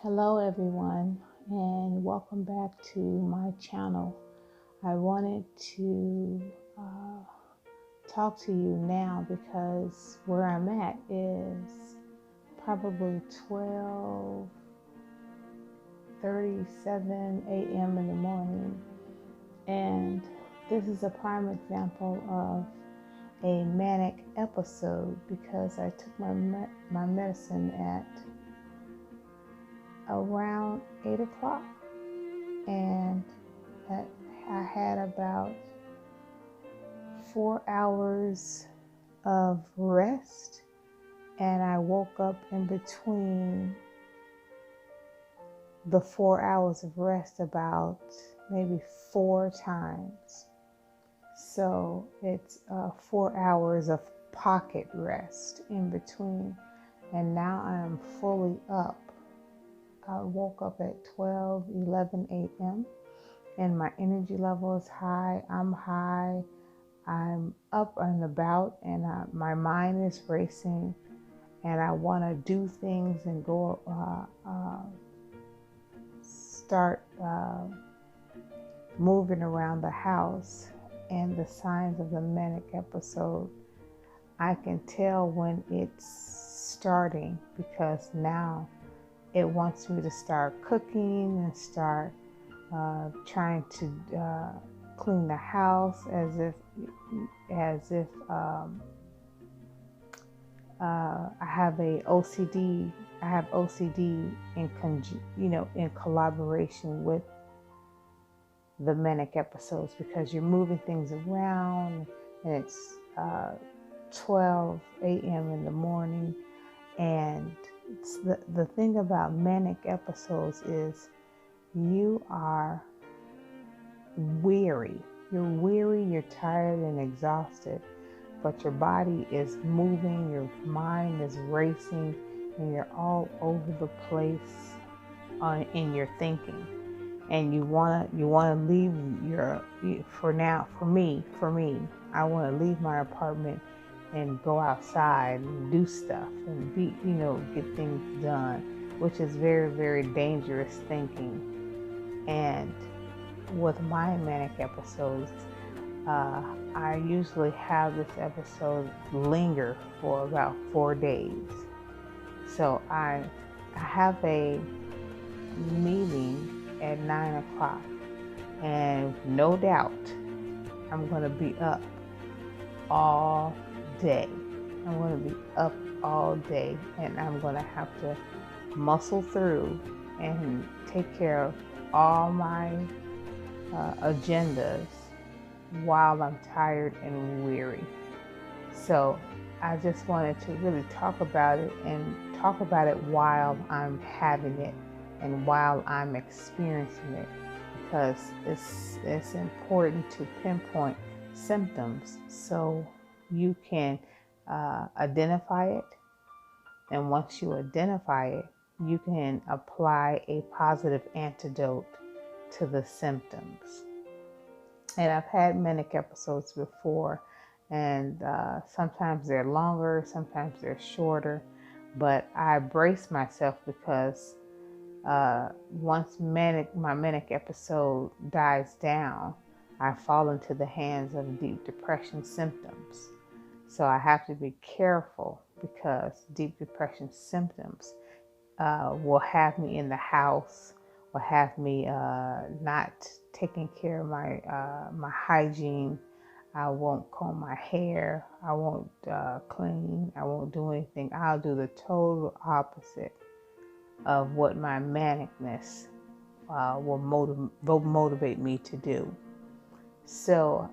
Hello, everyone, and welcome back to my channel. I wanted to talk to you now because where I'm at is probably 12:37 a.m. in the morning, and this is a prime example of a manic episode because I took my medicine at around 8 o'clock, and I had about 4 hours of rest, and I woke up in between the 4 hours of rest about maybe 4 times. So it's 4 hours of pocket rest in between, and now I am fully up. I woke up at 11 a.m. and my energy level is high. I'm high. I'm up and about, and my mind is racing, and I want to do things and go start moving around the house. And the signs of the manic episode, I can tell when it's starting because now it wants me to start cooking and start trying to clean the house as if I have a OCD. I have OCD in collaboration with the manic episodes because you're moving things around, and it's 12 a.m. in the morning. And it's the thing about manic episodes is you are weary. You're weary, you're tired and exhausted, but your body is moving, your mind is racing, and you're all over the place in your thinking. And you wanna leave for me, I wanna leave my apartment and go outside and do stuff and get things done, which is very, very dangerous thinking. And with my manic episodes, I usually have this episode linger for about 4 days. So I have a meeting at 9 o'clock, and no doubt I'm going to be up all day. I'm going to be up all day, and I'm going to have to muscle through and take care of all my agendas while I'm tired and weary. So I just wanted to really talk about it, and talk about it while I'm having it and while I'm experiencing it, because it's important to pinpoint symptoms so you can identify it. And once you identify it, you can apply a positive antidote to the symptoms. And I've had manic episodes before, and sometimes they're longer, sometimes they're shorter, but I brace myself because once my manic episode dies down, I fall into the hands of deep depression symptoms. So I have to be careful because deep depression symptoms will have me in the house, will have me not taking care of my hygiene. I won't comb my hair. I won't clean. I won't do anything. I'll do the total opposite of what my manicness will motivate me to do. So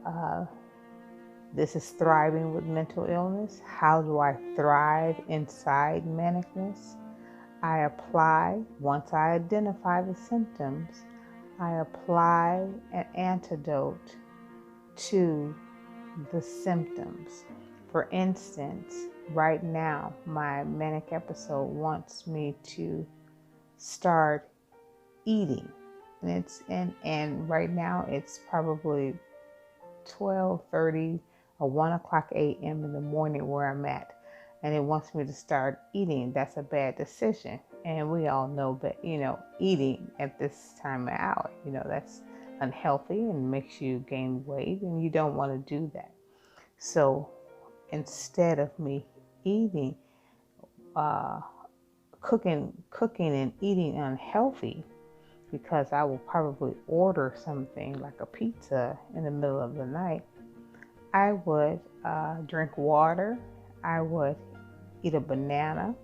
this is thriving with mental illness. How do I thrive inside manicness? I apply, once I identify the symptoms, I apply an antidote to the symptoms. For instance, right now, my manic episode wants me to start eating. And right now it's probably 12:30 or 1 o'clock a.m. in the morning where I'm at, and it wants me to start eating. That's a bad decision. And we all know that, eating at this time of hour, that's unhealthy and makes you gain weight, and you don't want to do that. So instead of me eating, cooking and eating unhealthy, because I will probably order something like a pizza in the middle of the night, I would drink water, I would eat a banana,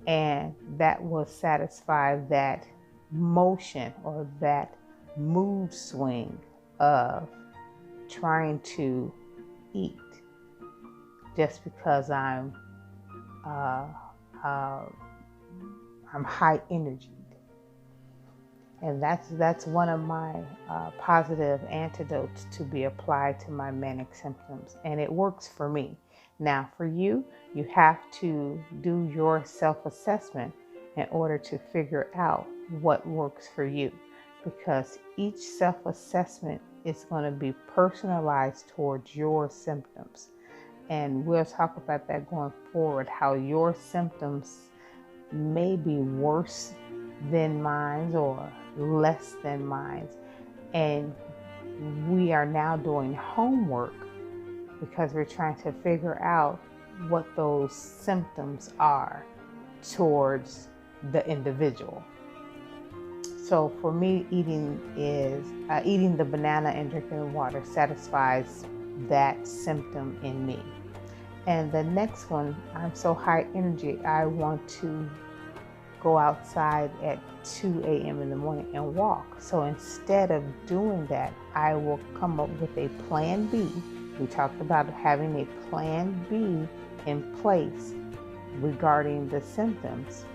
and that will satisfy that motion or that mood swing of trying to eat just because I'm high energy. And that's one of my positive antidotes to be applied to my manic symptoms, and it works for me. Now, for you, you have to do your self-assessment in order to figure out what works for you, because each self-assessment is going to be personalized towards your symptoms. And we'll talk about that going forward, how your symptoms may be worse than mine or less than mine. And we are now doing homework because we're trying to figure out what those symptoms are towards the individual. So for me, eating the banana and drinking the water satisfies that symptom in me. And the next one, I'm so high energy, I want to go outside at 2 a.m. in the morning and walk. So instead of doing that, I will come up with a plan B. We talked about having a plan B in place regarding the symptoms.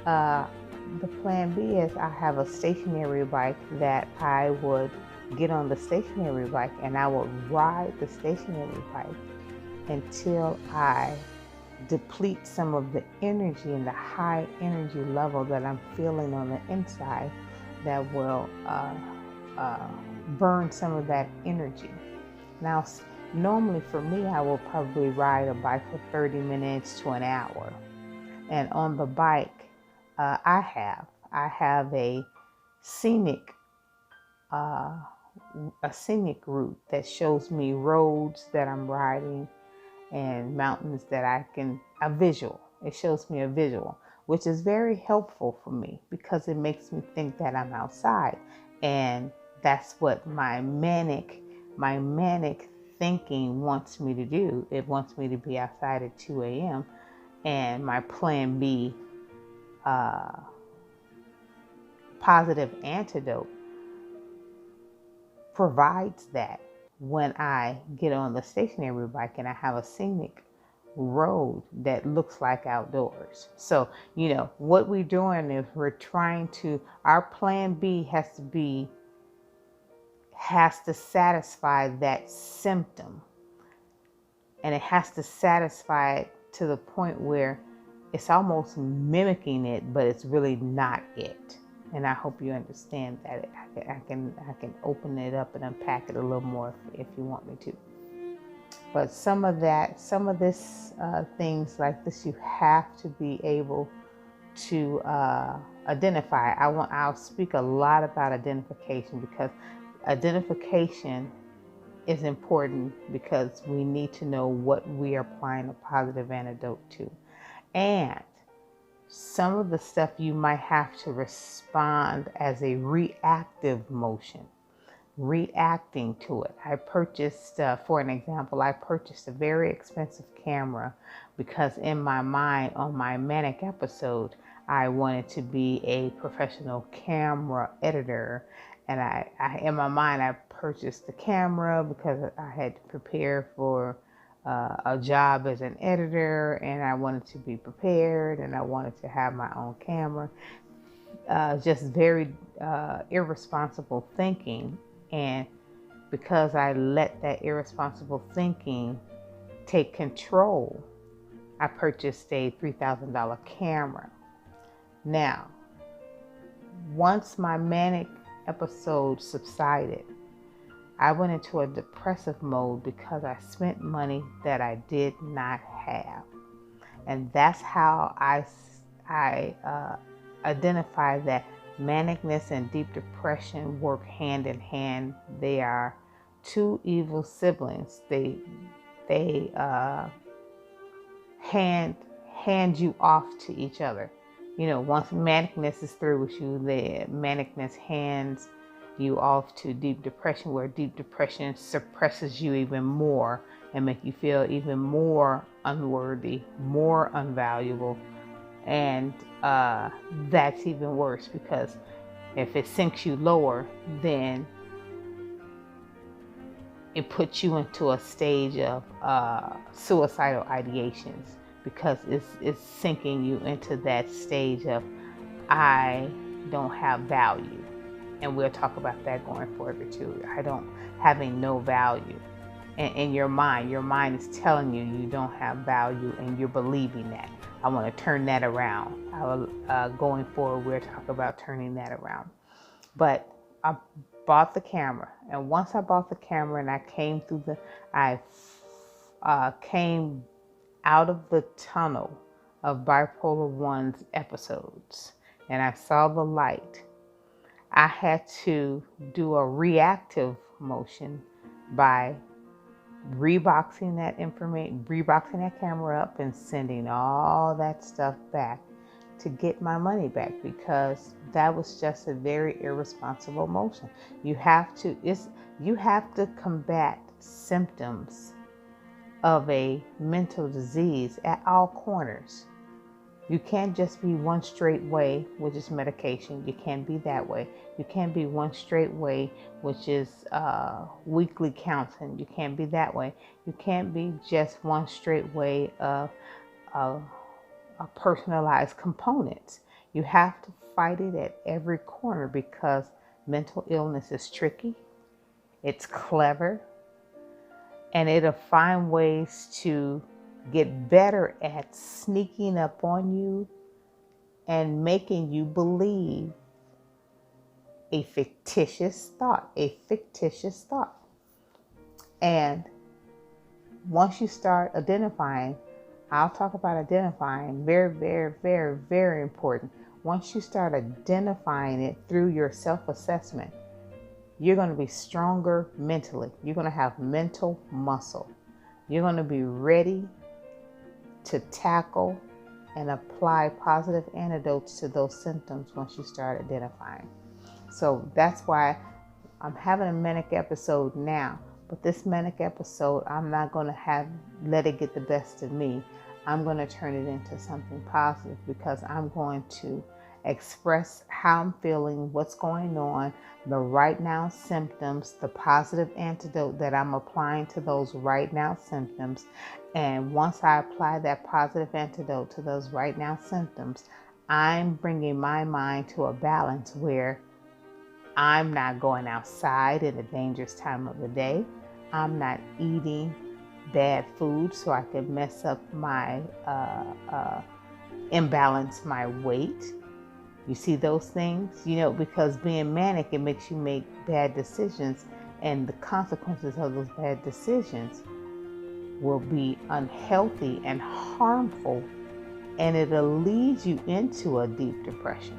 The plan B is I have a stationary bike that I would get on the stationary bike and I would ride the stationary bike until I deplete some of the energy and the high energy level that I'm feeling on the inside that will burn some of that energy. Now, normally for me, I will probably ride a bike for 30 minutes to an hour. And on the bike, I have a scenic route that shows me roads that I'm riding and mountains that it shows me a visual, which is very helpful for me because it makes me think that I'm outside. And that's what my manic thinking wants me to do. It wants me to be outside at 2 a.m. And my plan B positive antidote provides that when I get on the stationary bike and I have a scenic road that looks like outdoors. So, what we're doing is our plan B has to satisfy that symptom. And it has to satisfy it to the point where it's almost mimicking it, but it's really not it. And I hope you understand that. I can open it up and unpack it a little more if you want me to. But some of this things like this, you have to be able to identify. I'll speak a lot about identification because identification is important because we need to know what we are applying a positive antidote to. And some of the stuff you might have to respond as a reactive motion, reacting to it. I purchased, for an example, I purchased a very expensive camera because in my mind, on my manic episode, I wanted to be a professional camera editor. And I in my mind, I purchased the camera because I had to prepare for a job as an editor, and I wanted to be prepared, and I wanted to have my own camera. Just very irresponsible thinking. And because I let that irresponsible thinking take control, I purchased a $3,000 camera. Now, once my manic episode subsided, I went into a depressive mode because I spent money that I did not have. And that's how I identify that manicness and deep depression work hand in hand. They are two evil siblings. They hand you off to each other. You know, once manicness is through with you, the manicness hands you off to deep depression, where deep depression suppresses you even more and make you feel even more unworthy, more unvaluable. And that's even worse, because if it sinks you lower, then it puts you into a stage of suicidal ideations, because it's sinking you into that stage of, I don't have value. And we'll talk about that going further too. Having no value. And in your mind is telling you you don't have value, and you're believing that. I want to turn that around. Going forward, we'll talk about turning that around. But I bought the camera, and once I bought the camera and I came came out of the tunnel of Bipolar 1's episodes, and I saw the light, I had to do a reactive motion by reboxing that camera up and sending all that stuff back to get my money back, because that was just a very irresponsible motion. You have to combat symptoms of a mental disease at all corners. You can't just be one straight way, which is medication. You can't be that way. You can't be one straight way, which is weekly counseling. You can't be that way. You can't be just one straight way of personalized components. You have to fight it at every corner, because mental illness is tricky. It's clever. And it'll find ways to get better at sneaking up on you and making you believe a fictitious thought. And once you start identifying, I'll talk about identifying, very, very, very, very important. Once you start identifying it through your self-assessment, you're going to be stronger mentally. You're going to have mental muscle. You're going to be ready to tackle and apply positive antidotes to those symptoms once you start identifying. So that's why I'm having a manic episode now. But this manic episode, I'm not going to let it get the best of me. I'm going to turn it into something positive, because I'm going to express how I'm feeling, what's going on, the right now symptoms, the positive antidote that I'm applying to those right now symptoms. And once I apply that positive antidote to those right now symptoms, I'm bringing my mind to a balance where I'm not going outside at a dangerous time of the day. I'm not eating bad food so I can mess up my, imbalance my weight. You see those things, because being manic, it makes you make bad decisions, and the consequences of those bad decisions will be unhealthy and harmful, and it'll lead you into a deep depression.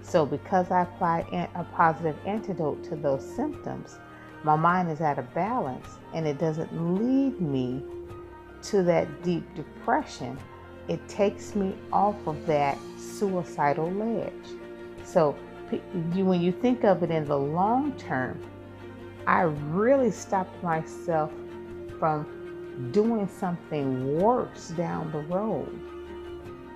So because I apply a positive antidote to those symptoms, my mind is at a balance, and it doesn't lead me to that deep depression. It takes me off of that suicidal ledge. So when you think of it in the long term, I really stopped myself from doing something worse down the road,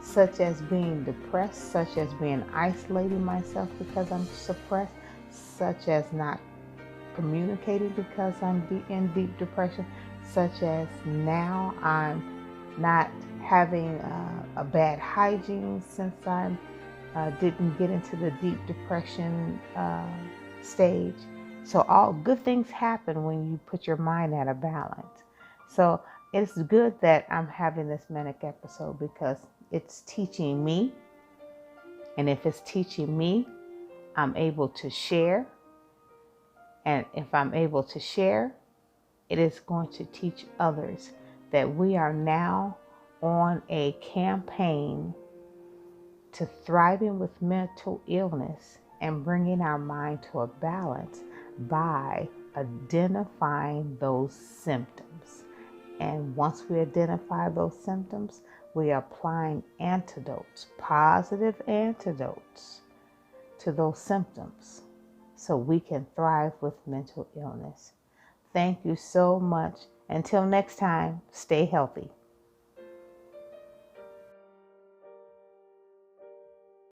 such as being depressed, such as being isolating myself because I'm suppressed, such as not communicating because I'm in deep depression, such as now I'm not having a bad hygiene since I didn't get into the deep depression stage. So all good things happen when you put your mind at a balance. So it's good that I'm having this manic episode, because it's teaching me. And if it's teaching me, I'm able to share. And if I'm able to share, it is going to teach others that we are now on a campaign to thriving with mental illness and bringing our mind to a balance by identifying those symptoms. And once we identify those symptoms, we are applying antidotes, positive antidotes to those symptoms so we can thrive with mental illness. Thank you so much. Until next time, stay healthy.